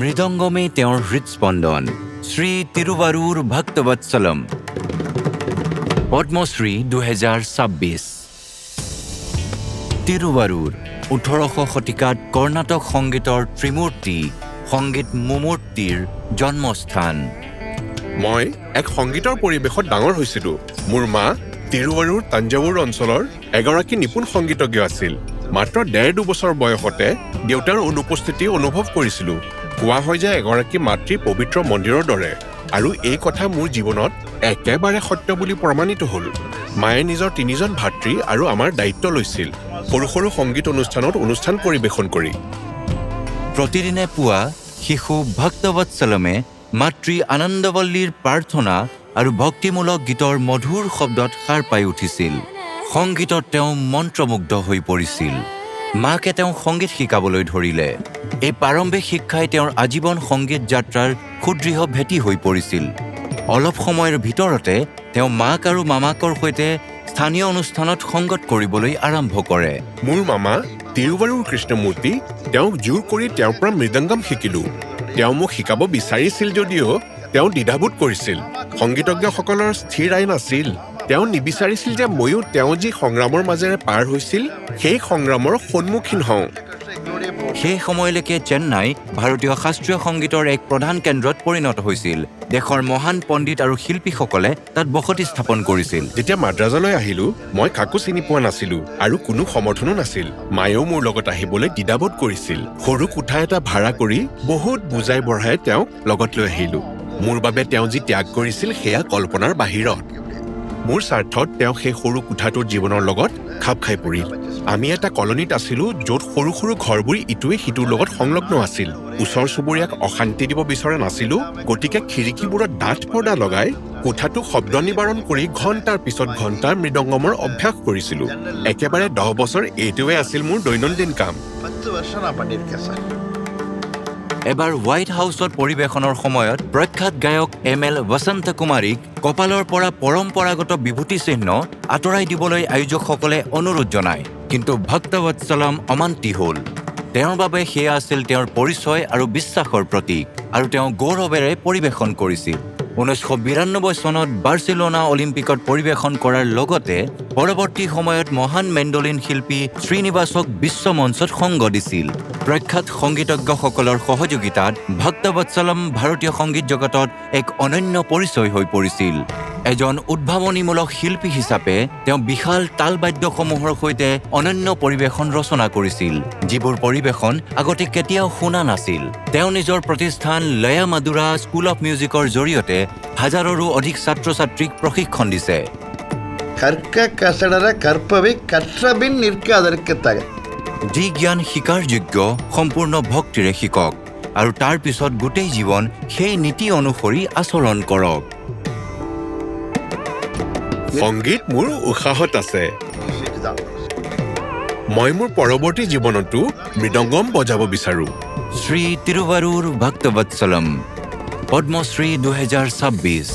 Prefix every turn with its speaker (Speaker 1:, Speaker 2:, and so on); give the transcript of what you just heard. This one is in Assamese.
Speaker 1: মৃদঙ্গমে তেওঁৰ হৃদস্পন্দন শ্ৰী তিৰুৱাৰুৰ ভক্তবৎসলম পদ্মশ্ৰী 2026 তিৰুৱাৰুৰ 18শ শতিকাত কৰ্ণাটক সংগীতৰ ত্ৰিমূৰ্তি সংগীত মুমূৰ্তিৰ জন্মস্থান।
Speaker 2: মই এক সংগীতৰ পৰিৱেশত ডাঙৰ হৈছিলোঁ। মোৰ মা তিৰুৱাৰুৰ তাঞ্জাৱুৰ অঞ্চলৰ এগৰাকী নিপুণ সংগীতজ্ঞ আছিল। মাত্ৰ 1.5-2 বছৰ বয়সতে দেউতাৰ অনুপস্থিতি অনুভৱ কৰিছিলোঁ। কোৱা হয় যে এগৰাকী মাতৃ পবিত্ৰ মন্দিৰৰ দৰে, আৰু এই কথা মোৰ জীৱনত একেবাৰে সত্য বুলি প্ৰমাণিত হ'ল। মায়ে নিজৰ 3জন ভাতৃ আৰু আমাৰ দায়িত্ব লৈছিল, সৰু সৰু সংগীত অনুষ্ঠানত অনুষ্ঠান পৰিৱেশন কৰি।
Speaker 1: প্ৰতিদিনে পুৱা শিশু ভক্তবৎসলমে মাতৃ আনন্দৱল্লীৰ প্ৰাৰ্থনা আৰু ভক্তিমূলক গীতৰ মধুৰ শব্দত সাৰ পাই উঠিছিল। সংগীতত তেওঁ মন্ত্ৰমুগ্ধ হৈ পৰিছিল। মাকে তেওঁক সংগীত শিকাবলৈ ধৰিলে। এই প্ৰাৰম্ভিক শিক্ষাই তেওঁৰ আজীৱন সংগীত যাত্ৰাৰ সুদৃঢ় ভেটি হৈ পৰিছিল। অলপ সময়ৰ ভিতৰতে তেওঁ মাক আৰু মামাকৰ সৈতে স্থানীয় অনুষ্ঠানত সংগত কৰিবলৈ আৰম্ভ কৰে।
Speaker 2: মোৰ মামা তিৰুৱাৰুৰ কৃষ্ণমূৰ্তি, তেওঁক জোৰ কৰি তেওঁৰ পৰা মৃদংগম শিকিলোঁ। তেওঁ মোক শিকাব বিচাৰিছিল যদিও তেওঁ দ্বিধাবোধ কৰিছিল। সংগীতজ্ঞসকলৰ স্থিৰ আইন আছিল। তেওঁ নিবিচাৰিছিল যে ময়ো তেওঁ যি সংগ্ৰামৰ মাজেৰে পাৰ হৈছিল সেই সংগ্ৰামৰ সন্মুখীন হওঁ।
Speaker 1: সেই সময়লৈকে চেন্নাই ভাৰতীয় শাস্ত্ৰীয় সংগীতৰ এক প্ৰধান কেন্দ্ৰত পৰিণত হৈছিল। দেশৰ মহান পণ্ডিত আৰু শিল্পীসকলে তাত বসতি স্থাপন কৰিছিল।
Speaker 2: যেতিয়া মাদ্ৰাজলৈ আহিলোঁ, মই কাকো চিনি পোৱা নাছিলোঁ আৰু কোনো সমৰ্থনো নাছিল। মায়েও মোৰ লগত আহিবলৈ দ্বিধাবোধ কৰিছিল। সৰু কোঠা এটা ভাড়া কৰি বহুত বুজাই বঢ়াই তেওঁক লগত লৈ আহিলোঁ। মোৰ বাবে তেওঁ যি ত্যাগ কৰিছিল সেয়া কল্পনাৰ বাহিৰত। মোৰ স্বাৰ্থত তেওঁ সেই সৰু কোঠাটোৰ জীৱনৰ লগত খাপ খাই পৰিল। আমি এটা কলনীত আছিলোঁ য'ত সৰু সৰু ঘৰবোৰ ইটোৱে সিটোৰ লগত সংলগ্ন আছিল। ওচৰ চুবুৰীয়াক অশান্তি দিব বিচৰা নাছিলোঁ, গতিকে খিৰিকীবোৰত ডাঠ পৰ্দা লগাই কোঠাটো শব্দ নিবাৰণ কৰি ঘণ্টাৰ পিছত ঘণ্টা মৃদংগমৰ অভ্যাস কৰিছিলোঁ। একেবাৰে 10 বছৰ এইটোৱে আছিল মোৰ দৈনন্দিন কাম।
Speaker 1: এবাৰ হোৱাইট হাউচত পৰিৱেশনৰ সময়ত প্ৰখ্যাত গায়ক ML বসন্ত কুমাৰীক কপালৰ পৰা পৰম্পৰাগত বিভূতি চিহ্ন আঁতৰাই দিবলৈ আয়োজকসকলে অনুৰোধ জনায়, কিন্তু ভক্তবৎসলম অমান্তি হ'ল। তেওঁৰ বাবে সেয়া আছিল তেওঁৰ পৰিচয় আৰু বিশ্বাসৰ প্ৰতীক, আৰু তেওঁ গৌৰৱেৰে পৰিৱেশন কৰিছিল। 1992 চনত বাৰ্চিলোনা অলিম্পিকত পৰিৱেশন কৰাৰ লগতে পৰৱৰ্তী সময়ত মহান মেণ্ডলিন শিল্পী শ্ৰীনিবাসক বিশ্বমঞ্চত সংগ দিছিল। প্ৰখ্যাত সংগীতজ্ঞসকলৰ সহযোগিতাত ভক্তবৎসলম ভাৰতীয় সংগীত জগতত এক অনন্য পৰিচয় হৈ পৰিছিল। এজন উদ্ভাৱনীমূলক শিল্পী হিচাপে তেওঁ বিশাল তালবাদ্যসমূহৰ সৈতে অনন্য পৰিৱেশন ৰচনা কৰিছিল, যিবোৰ পৰিৱেশন আগতে কেতিয়াও শুনা নাছিল। তেওঁ নিজৰ প্ৰতিষ্ঠান লয়া মাদুৰা স্কুল অফ মিউজিকৰ জৰিয়তে হাজাৰৰো অধিক ছাত্ৰ ছাত্ৰীক প্ৰশিক্ষণ দিছে। যি জ্ঞান শিকাৰ যোগ্য সম্পূৰ্ণ ভক্তিৰে শিকক, আৰু তাৰ পিছত গোটেই জীৱন সেই নীতি অনুসৰি আচৰণ কৰক।
Speaker 2: সংগীত মোৰ উৎসাহত আছে। মই মোৰ পৰৱৰ্তী জীৱনতো মৃদংগম বজাব বিচাৰোঁ।
Speaker 1: শ্ৰী তিৰুৱাৰুৰ ভক্তবৎসলম পদ্মশ্ৰী 2026।